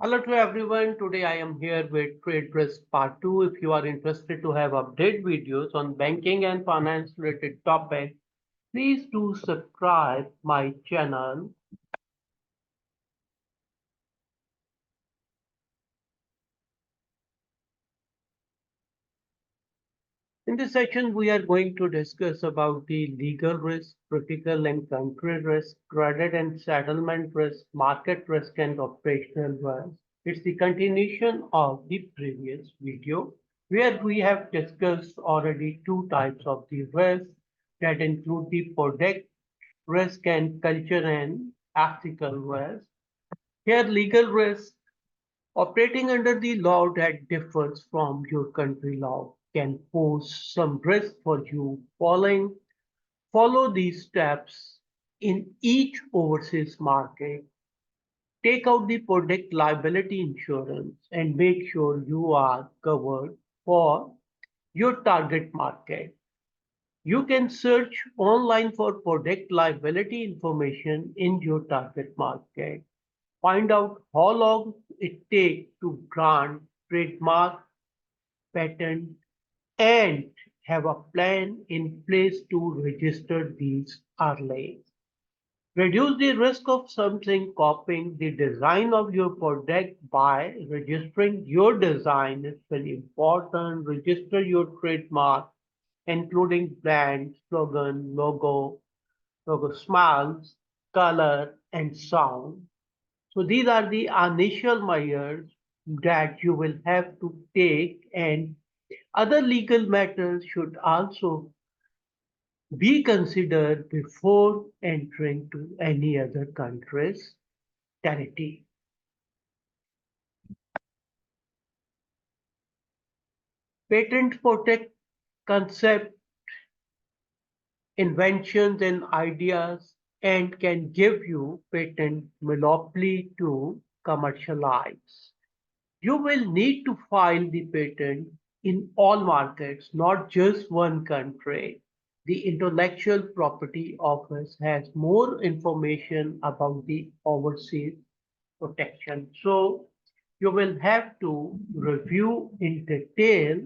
Hello to everyone. Today I am here with Trade Risk Part 2. If you are interested to have update videos on banking and finance related topics, please do subscribe my channel. In this section, we are going to discuss about the legal risk, critical and country risk, credit and settlement risk, market risk, and operational risk. It's the continuation of the previous video where we have discussed already two types of the risk that include the product risk and culture and ethical risk. Here, legal risk operating under the law that differs from your country law can pose some risk for you. Follow these steps in each overseas market. Take out the product liability insurance and make sure you are covered for your target market. You can search online for product liability information in your target market. Find out how long it takes to grant trademark, patent, and have a plan in place to register these early. Reduce the risk of something copying the design of your product by registering your design. It's very important. Register your trademark, including brand, slogan, logo smells, color, and sound. So these are the initial measures that you will have to take, and other legal matters should also be considered before entering to any other country's territory. Patents protect concept, inventions, and ideas and can give you patent monopoly to commercialize. You will need to file the patent in all markets, not just one country. The Intellectual Property Office has more information about the overseas protection. So you will have to review in detail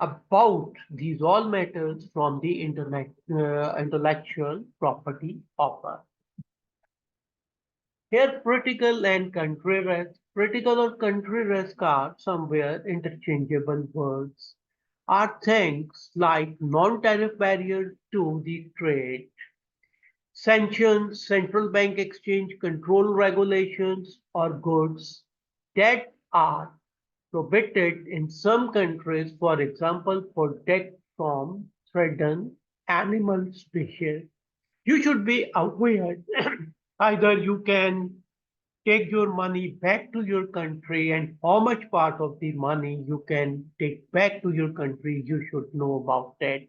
about these all matters from the Intellectual Property Office. Here, critical and country risk. Critical or country risk are somewhere interchangeable words. Are things like non-tariff barriers to the trade, sanctions, central bank exchange control regulations, or goods that are prohibited in some countries, for example, protect from threatened animal species. You should be aware either you can take your money back to your country and how much part of the money you can take back to your country, you should know about that.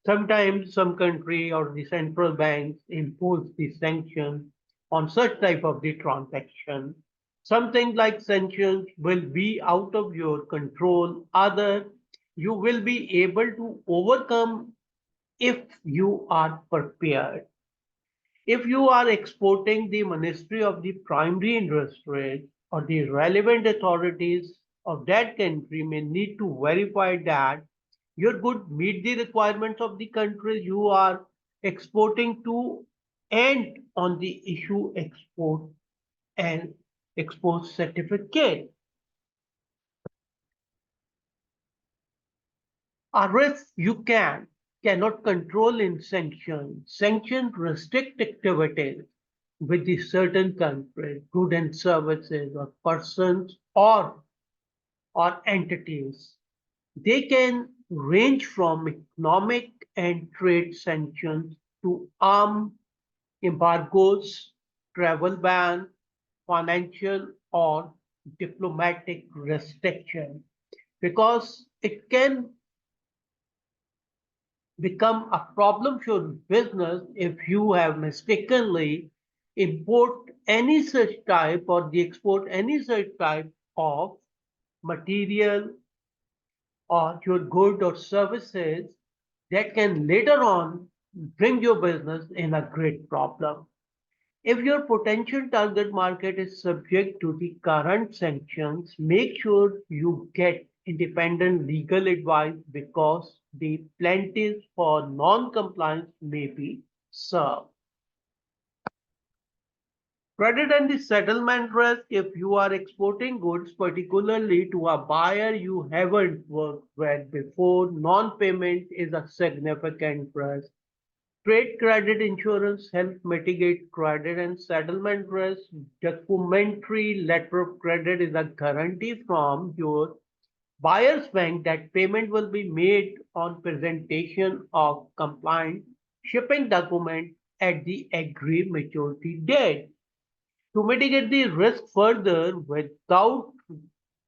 Sometimes some country or the central banks impose the sanction on such type of the transaction. Something like sanctions will be out of your control. Other, you will be able to overcome if you are prepared. If you are exporting, the Ministry of the Primary Industries or the relevant authorities of that country may need to verify that your goods meet the requirements of the country you are exporting to and on the issue export and export certificate. A risk you cannot control in sanctions. Sanctions restrict activities with the certain countries, goods and services, or persons or entities. They can range from economic and trade sanctions to arm embargoes, travel ban, financial or diplomatic restriction, because it can become a problem for business if you have mistakenly import any such type or the export any such type of material or your good or services that can later on bring your business in a great problem. If your potential target market is subject to the current sanctions, make sure you get independent legal advice because the penalties for non-compliance may be served. Credit and the settlement risk. If you are exporting goods, particularly to a buyer you haven't worked with before, non-payment is a significant risk. Trade credit insurance helps mitigate credit and settlement risk. Documentary letter of credit is a guarantee from your buyer's bank that payment will be made on presentation of compliant shipping document at the agreed maturity date. To mitigate the risk further without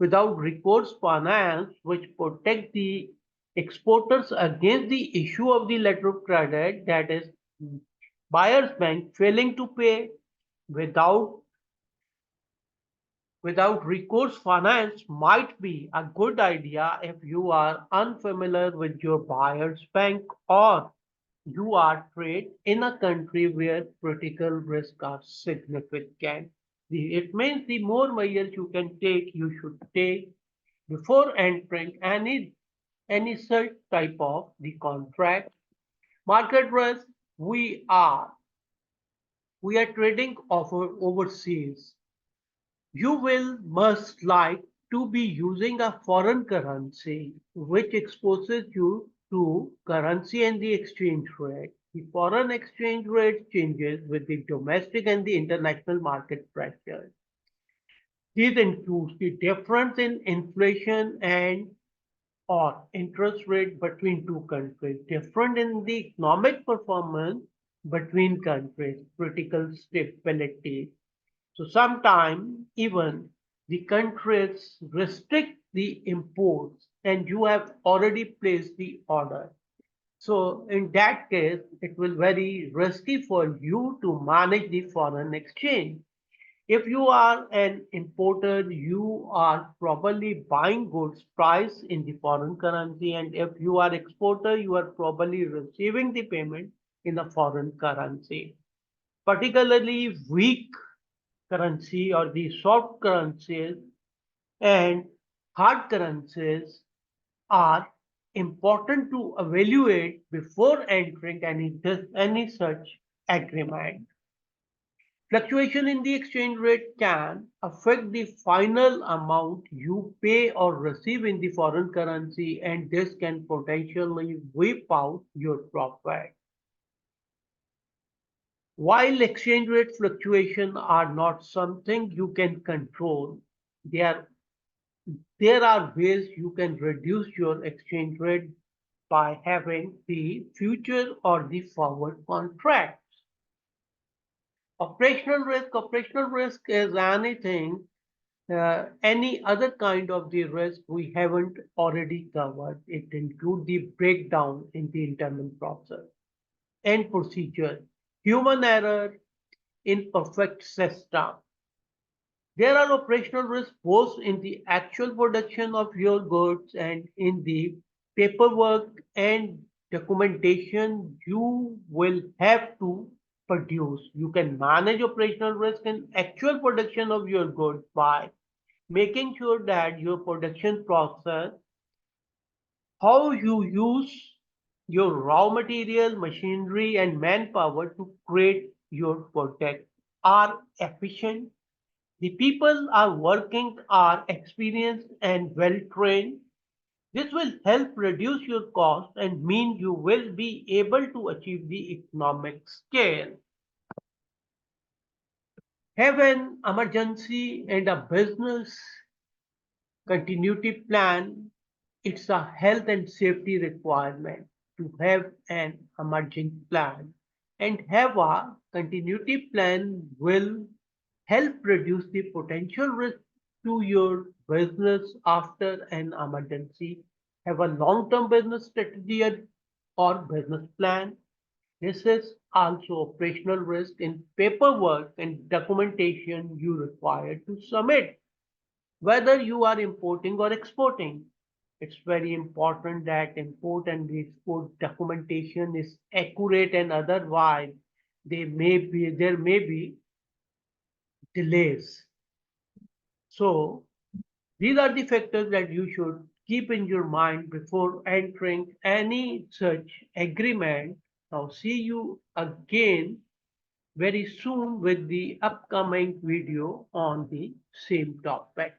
recourse finance, which protect the exporters against the issue of the letter of credit, that is, buyer's bank failing to pay without without recourse finance might be a good idea if you are unfamiliar with your buyer's bank or you are trade in a country where critical risks are significant. It means the more measures you can take, you should take before entering any such type of the contract. Market risk, we are trading overseas. You will most like to be using a foreign currency, which exposes you to currency and the exchange rate. The foreign exchange rate changes with the domestic and the international market pressures. These include the difference in inflation and or interest rate between two countries, different in the economic performance between countries, critical stability. So sometimes even the countries restrict the imports and you have already placed the order. So in that case, it will very risky for you to manage the foreign exchange. If you are an importer, you are probably buying goods priced in the foreign currency, and if you are exporter, you are probably receiving the payment in the foreign currency. Particularly weak currency or the soft currencies and hard currencies are important to evaluate before entering any such agreement. Fluctuation in the exchange rate can affect the final amount you pay or receive in the foreign currency, and this can potentially wipe out your profit. While exchange rate fluctuations are not something you can control, there, there are ways you can reduce your exchange rate by having the future or the forward contracts. Operational risk is any other kind of the risk we haven't already covered. It includes the breakdown in the internal process and procedure, human error, imperfect system. There are operational risks both in the actual production of your goods and in the paperwork and documentation you will have to produce. You can manage operational risk in actual production of your goods by making sure that your production process, how you use your raw material, machinery, and manpower to create your product are efficient. The people are working are experienced and well trained. This will help reduce your cost and mean you will be able to achieve the economic scale. Have an emergency and a business continuity plan. It's a health and safety requirement to have an emerging plan, and have a continuity plan will help reduce the potential risk to your business after an emergency. Have a long-term business strategy or business plan. This is also operational risk in paperwork and documentation you require to submit. Whether you are importing or exporting, it's very important that import and export documentation is accurate, and otherwise there may be delays. So these are the factors that you should keep in your mind before entering any such agreement. Now see you again very soon with the upcoming video on the same topic.